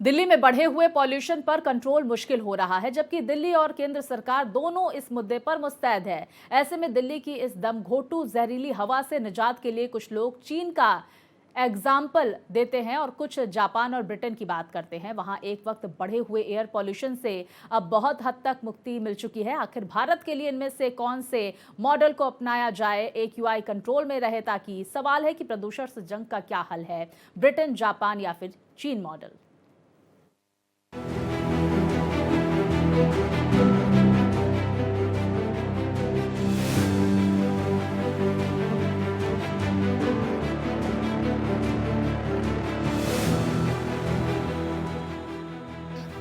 दिल्ली में बढ़े हुए पॉल्यूशन पर कंट्रोल मुश्किल हो रहा है, जबकि दिल्ली और केंद्र सरकार दोनों इस मुद्दे पर मुस्तैद है। ऐसे में दिल्ली की इस दमघोटू जहरीली हवा से निजात के लिए कुछ लोग चीन का एग्जाम्पल देते हैं और कुछ जापान और ब्रिटेन की बात करते हैं। वहां एक वक्त बढ़े हुए एयर पॉल्यूशन से अब बहुत हद तक मुक्ति मिल चुकी है। आखिर भारत के लिए इनमें से कौन से मॉडल को अपनाया जाए, AQI कंट्रोल में रहे, ताकि सवाल है कि प्रदूषण से जंग का क्या हल है, ब्रिटेन, जापान या फिर चीन मॉडल।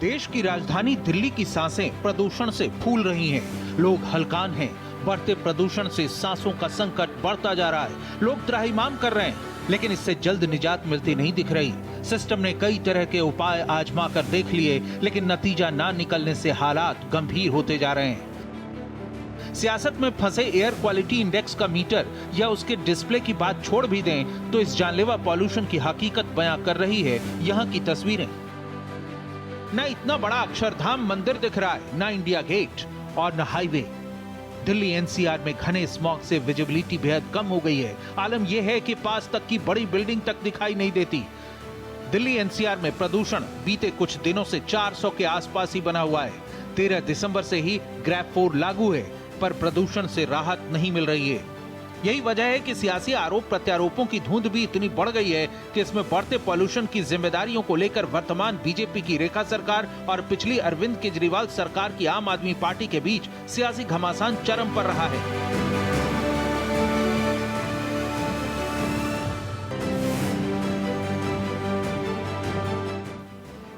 देश की राजधानी दिल्ली की सांसें प्रदूषण से फूल रही हैं। लोग हलकान हैं। बढ़ते प्रदूषण से सांसों का संकट बढ़ता जा रहा है। लोग त्राहिमाम कर रहे हैं, लेकिन इससे जल्द निजात मिलती नहीं दिख रही। सिस्टम ने कई तरह के उपाय आजमा कर देख लिए, लेकिन नतीजा ना निकलने से हालात गंभीर होते जा रहे हैं। सियासत में फंसे एयर क्वालिटी इंडेक्स का मीटर या उसके डिस्प्ले की बात छोड़ भी दें, तो इस जानलेवा पॉल्यूशन की हकीकत बयां कर रही है यहाँ की तस्वीरें। न इतना बड़ा अक्षरधाम मंदिर दिख रहा है, न इंडिया गेट और न हाईवे। दिल्ली NCR में घने स्मॉग से विजिबिलिटी बेहद कम हो गई है। आलम यह है कि पास तक की बड़ी बिल्डिंग तक दिखाई नहीं देती। दिल्ली NCR में प्रदूषण बीते कुछ दिनों से 400 के आसपास ही बना हुआ है। 13 दिसंबर से ही ग्रैब 4 लागू है, पर प्रदूषण से राहत नहीं मिल रही है। यही वजह है कि सियासी आरोप प्रत्यारोपों की धुंध भी इतनी बढ़ गई है कि इसमें बढ़ते पॉल्यूशन की जिम्मेदारियों को लेकर वर्तमान बीजेपी की रेखा सरकार और पिछली अरविंद केजरीवाल सरकार की आम आदमी पार्टी के बीच सियासी घमासान चरम पर रहा है।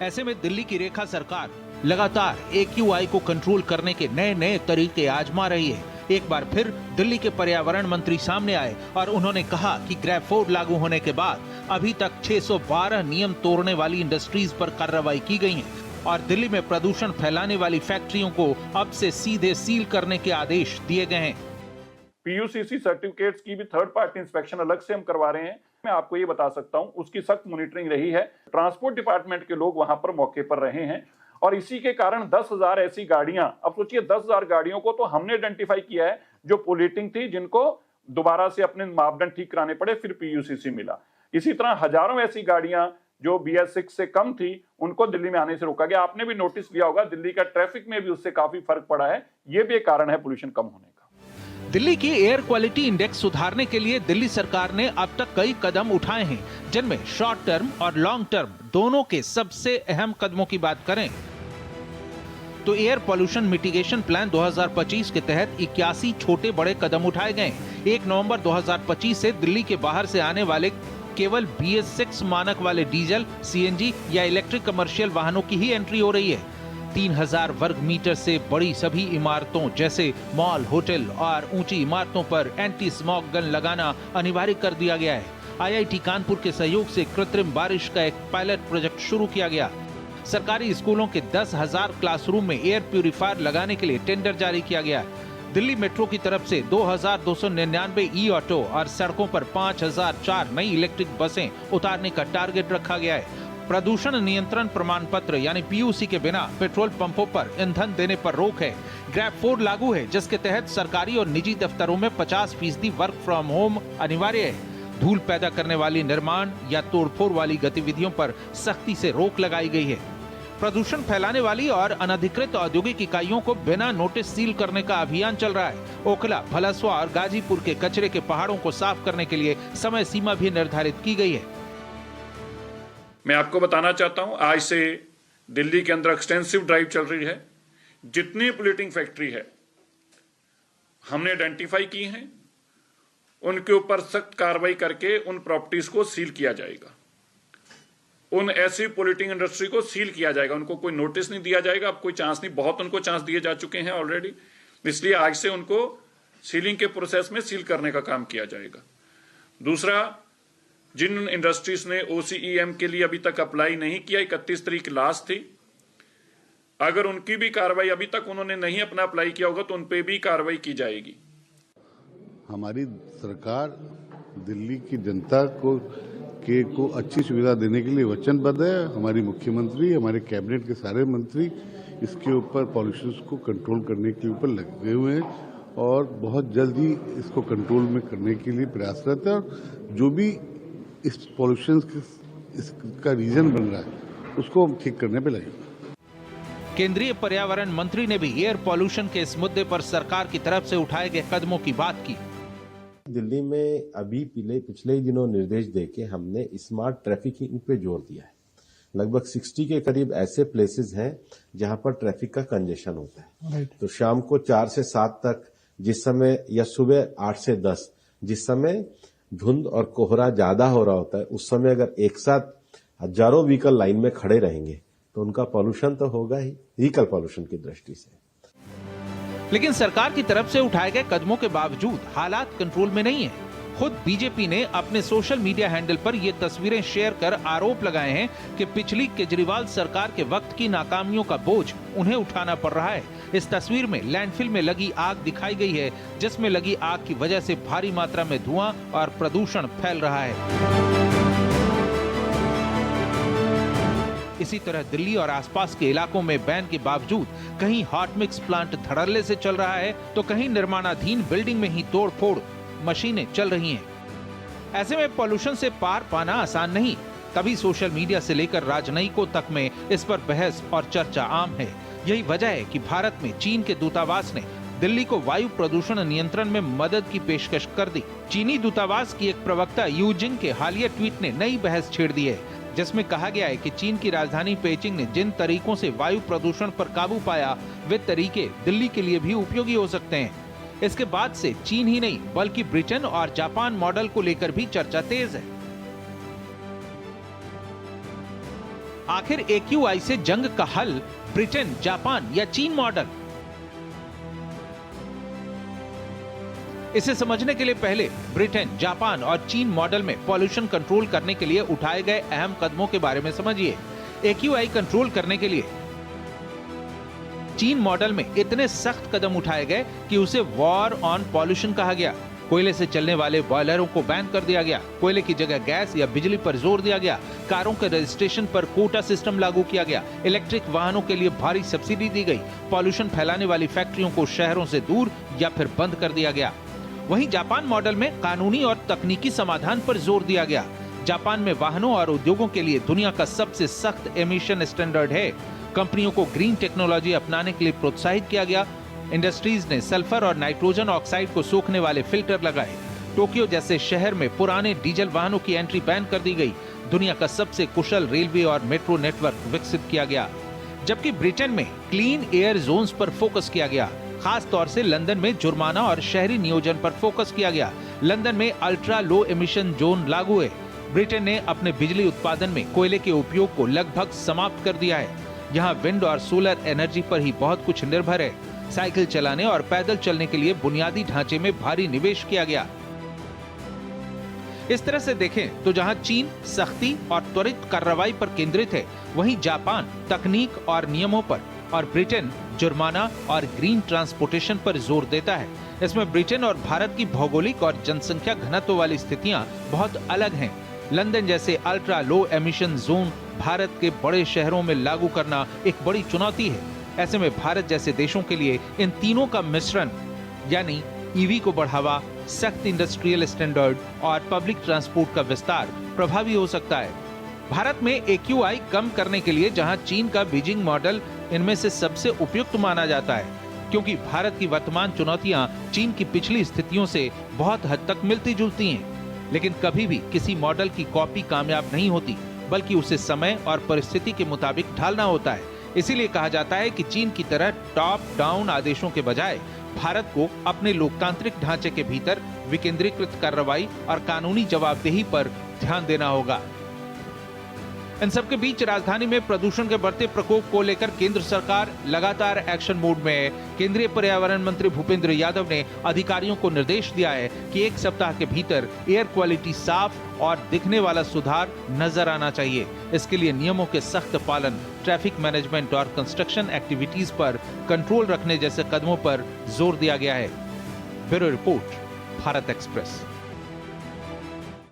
ऐसे में दिल्ली की रेखा सरकार लगातार AQI को कंट्रोल करने के नए नए तरीके आजमा रही है। एक बार फिर दिल्ली के पर्यावरण मंत्री सामने आए और उन्होंने कहा कि ग्रैब 4 लागू होने के बाद अभी तक 612 नियम तोड़ने वाली इंडस्ट्रीज पर कार्रवाई की गई है और दिल्ली में प्रदूषण फैलाने वाली फैक्ट्रियों को अब से सीधे सील करने के आदेश दिए गए हैं। PUCC सर्टिफिकेट्स की भी थर्ड पार्टी इंस्पेक्शन अलग से हम करवा रहे हैं। मैं आपको ये बता सकता हूं, उसकी सख्त मॉनिटरिंग रही है। ट्रांसपोर्ट डिपार्टमेंट के लोग वहां पर मौके पर रहे हैं और इसी के कारण 10,000 ऐसी गाड़ियां, अब सोचिए 10,000 गाड़ियों को तो हमने आइडेंटिफाई किया है जो पोल्यूटिंग थी, जिनको दोबारा से अपने मापदंड ठीक कराने पड़े, फिर PUCC मिला। इसी तरह हजारों ऐसी गाड़ियां जो BS6 से कम थी, उनको दिल्ली में आने से रोका गया। आपने भी नोटिस लिया होगा, दिल्ली का ट्रैफिक में भी उससे काफी फर्क पड़ा है। ये भी एक कारण है पोल्यूशन कम होने का। दिल्ली की एयर क्वालिटी इंडेक्स सुधारने के लिए दिल्ली सरकार ने अब तक कई कदम उठाए हैं, जिनमें शॉर्ट टर्म और लॉन्ग टर्म दोनों के सबसे अहम कदमों की बात करें तो एयर पॉल्यूशन मिटिगेशन प्लान 2025 के तहत 81 छोटे बड़े कदम उठाए गए। 1 नवंबर 2025 से दिल्ली के बाहर से आने वाले केवल BS6 मानक वाले डीजल, CNG या इलेक्ट्रिक कमर्शियल वाहनों की ही एंट्री हो रही है। 3000 वर्ग मीटर से बड़ी सभी इमारतों जैसे मॉल, होटल और ऊंची इमारतों पर एंटी स्मॉग गन लगाना अनिवार्य कर दिया गया है। IIT कानपुर के सहयोग से कृत्रिम बारिश का एक पायलट प्रोजेक्ट शुरू किया गया। सरकारी स्कूलों के 10,000 क्लासरूम में एयर प्यूरिफायर लगाने के लिए टेंडर जारी किया गया है। दिल्ली मेट्रो की तरफ से 2,299 ई-ऑटो और सड़कों पर 5,004 नई इलेक्ट्रिक बसें उतारने का टारगेट रखा गया है। प्रदूषण नियंत्रण प्रमाण पत्र यानी PUC के बिना पेट्रोल पंपों पर ईंधन देने पर रोक है। ग्रैब 4 लागू है, जिसके तहत सरकारी और निजी दफ्तरों में 50% वर्क फ्रॉम होम अनिवार्य है। धूल पैदा करने वाली निर्माण या तोड़फोड़ वाली गतिविधियों पर सख्ती से रोक लगाई गई है। प्रदूषण फैलाने वाली और अनधिकृत औद्योगिक इकाइयों को बिना नोटिस सील करने का अभियान चल रहा है। ओखला, भलसवा और गाजीपुर के कचरे के पहाड़ों को साफ करने के लिए समय सीमा भी निर्धारित की गई है। मैं आपको बताना चाहता हूं, आज से दिल्ली के अंदर एक्सटेंसिव ड्राइव चल रही है। जितनी पोल्यूटिंग फैक्ट्री है हमने आइडेंटिफाई की हैं, उनके ऊपर सख्त कार्रवाई करके उन प्रॉपर्टीज को सील किया जाएगा। उन ऐसी पोल्यूटिंग इंडस्ट्री को सील किया जाएगा। उनको कोई नोटिस नहीं दिया जाएगा। अब कोई चांस नहीं, बहुत उनको चांस दिए जा चुके हैं ऑलरेडी, इसलिए आज से उनको सीलिंग के प्रोसेस में सील करने का काम किया जाएगा। दूसरा, जिन इंडस्ट्रीज ने OCEM के लिए अभी तक अप्लाई नहीं किया, 31 तारीख लास्ट थी, अगर उनकी भी कार्रवाई अभी तक उन्होंने नहीं अपना अप्लाई किया होगा तो उन पे भी कार्रवाई की जाएगी। हमारी सरकार दिल्ली की जनता को के को अच्छी सुविधा देने के लिए वचनबद्ध है। हमारी मुख्यमंत्री, हमारे कैबिनेट के सारे मंत्री इसके ऊपर पॉल्यूशन को कंट्रोल करने के ऊपर लगे हुए हैं और बहुत जल्द ही इसको कंट्रोल में करने के लिए प्रयासरत है। और जो भी इस पॉल्यूशन इसका रीजन बन रहा है उसको हम ठीक करने पे लगे। केंद्रीय पर्यावरण मंत्री ने भी एयर पॉल्यूशन के इस मुद्दे पर सरकार की तरफ से उठाए गए कदमों की बात की। दिल्ली में अभी पिछले ही दिनों निर्देश देके हमने स्मार्ट ट्रैफिकिंग पे जोर दिया है। लगभग 60 के करीब ऐसे प्लेसेस हैं जहां पर ट्रैफिक का कंजेशन होता है। तो शाम को 4 से 7 तक जिस समय, या सुबह 8 से 10 जिस समय धुंध और कोहरा ज्यादा हो रहा होता है, उस समय अगर एक साथ हजारों व्हीकल लाइन में खड़े रहेंगे तो उनका पॉल्यूशन तो होगा ही, व्हीकल पॉल्यूशन की दृष्टि से। लेकिन सरकार की तरफ से उठाए गए कदमों के बावजूद हालात कंट्रोल में नहीं है। खुद बीजेपी ने अपने सोशल मीडिया हैंडल पर ये तस्वीरें शेयर कर आरोप लगाए हैं कि पिछली केजरीवाल सरकार के वक्त की नाकामियों का बोझ उन्हें उठाना पड़ रहा है। इस तस्वीर में लैंडफिल में लगी आग दिखाई गई है, जिसमें लगी आग की वजह से भारी मात्रा में धुआं और प्रदूषण फैल रहा है। इसी तरह दिल्ली और आसपास के इलाकों में बैन के बावजूद कहीं हॉट मिक्स प्लांट धड़ल्ले से चल रहा है तो कहीं निर्माणाधीन बिल्डिंग में ही तोड़-फोड़ मशीनें चल रही हैं। ऐसे में पॉल्यूशन से पार पाना आसान नहीं। तभी सोशल मीडिया से लेकर राजनयिकों तक में इस पर बहस और चर्चा आम है। यही वजह है कि भारत में चीन के दूतावास ने दिल्ली को वायु प्रदूषण नियंत्रण में मदद की पेशकश कर दी। चीनी दूतावास की एक प्रवक्ता यू जिंग के हालिया ट्वीट ने नई बहस छेड़ दी है, जिसमें कहा गया है कि चीन की राजधानी पेइचिंग ने जिन तरीकों से वायु प्रदूषण पर काबू पाया, वे तरीके दिल्ली के लिए भी उपयोगी हो सकते हैं। इसके बाद से चीन ही नहीं बल्कि ब्रिटेन और जापान मॉडल को लेकर भी चर्चा तेज है। आखिर AQI से जंग का हल ब्रिटेन, जापान या चीन मॉडल? इसे समझने के लिए पहले ब्रिटेन, जापान और चीन मॉडल में पॉल्यूशन कंट्रोल करने के लिए उठाए गए अहम कदमों के बारे में समझिए। AQI कंट्रोल करने के लिए चीन मॉडल में इतने सख्त कदम उठाए गए कि उसे वॉर ऑन पॉल्यूशन कहा गया। कोयले से चलने वाले बॉयलरों को बैन कर दिया गया। कोयले की जगह गैस या बिजली पर जोर दिया गया। कारों के रजिस्ट्रेशन पर कोटा सिस्टम लागू किया गया। इलेक्ट्रिक वाहनों के लिए भारी सब्सिडी दी गई। पॉल्यूशन फैलाने वाली फैक्ट्रियों को शहरों से दूर या फिर बंद कर दिया गया। वहीं जापान मॉडल में कानूनी और तकनीकी समाधान पर जोर दिया गया। जापान में वाहनों और उद्योगों के लिए दुनिया का सबसे सख्त एमिशन स्टैंडर्ड है। कंपनियों को ग्रीन टेक्नोलॉजी अपनाने के लिए प्रोत्साहित किया गया। इंडस्ट्रीज ने सल्फर और नाइट्रोजन ऑक्साइड को सोखने वाले फिल्टर लगाए। टोक्यो जैसे शहर में पुराने डीजल वाहनों की एंट्री बैन कर दी गई। दुनिया का सबसे कुशल रेलवे और मेट्रो नेटवर्क विकसित किया गया। जबकि ब्रिटेन में क्लीन एयर जोन्स पर फोकस किया गया। खास तौर से लंदन में जुर्माना और शहरी नियोजन पर फोकस किया गया। लंदन में अल्ट्रा लो एमिशन जोन लागू है। ब्रिटेन ने अपने बिजली उत्पादन में कोयले के उपयोग को लगभग समाप्त कर दिया है। यहाँ विंड और सोलर एनर्जी पर ही बहुत कुछ निर्भर है। साइकिल चलाने और पैदल चलने के लिए बुनियादी ढांचे में भारी निवेश किया गया। इस तरह से देखें तो जहां चीन सख्ती और त्वरित कार्रवाई पर केंद्रित है, वहीं जापान तकनीक और नियमों पर और ब्रिटेन जुर्माना और ग्रीन ट्रांसपोर्टेशन पर जोर देता है। इसमें ब्रिटेन और भारत की भौगोलिक और जनसंख्या घनत्व वाली स्थितियां बहुत अलग हैं। लंदन जैसे ultra low emission zone Bharat के बड़े शहरों में लागू करना एक बड़ी चुनौती है। ऐसे में भारत जैसे देशों के लिए इन तीनों का मिश्रण यानी ईवी को बढ़ावा, सख्त इंडस्ट्रियल स्टैंडर्ड और पब्लिक ट्रांसपोर्ट का विस्तार प्रभावी हो सकता है। भारत में AQI कम करने के लिए जहां चीन का बीजिंग मॉडल इनमें से सबसे उपयुक्त माना जाता है, क्योंकि भारत की वर्तमान चुनौतियां चीन की पिछली स्थितियों से बहुत हद तक मिलती जुलती हैं। लेकिन कभी भी किसी मॉडल की कॉपी कामयाब नहीं होती, बल्कि उसे समय और परिस्थिति के मुताबिक ढालना होता है। इसीलिए कहा जाता है कि चीन की तरह टॉप डाउन आदेशों के बजाय भारत को अपने लोकतांत्रिक ढांचे के भीतर विकेंद्रीकृत कार्रवाई और कानूनी जवाबदेही पर ध्यान देना होगा। इन सबके बीच राजधानी में प्रदूषण के बढ़ते प्रकोप को लेकर केंद्र सरकार लगातार एक्शन मोड में है। केंद्रीय पर्यावरण मंत्री भूपेंद्र यादव ने अधिकारियों को निर्देश दिया है कि 1 सप्ताह के भीतर एयर क्वालिटी साफ और दिखने वाला सुधार नजर आना चाहिए। इसके लिए नियमों के सख्त पालन, ट्रैफिक मैनेजमेंट और कंस्ट्रक्शन एक्टिविटीज पर कंट्रोल रखने जैसे कदमों पर जोर दिया गया है। Bureau report, Bharat express.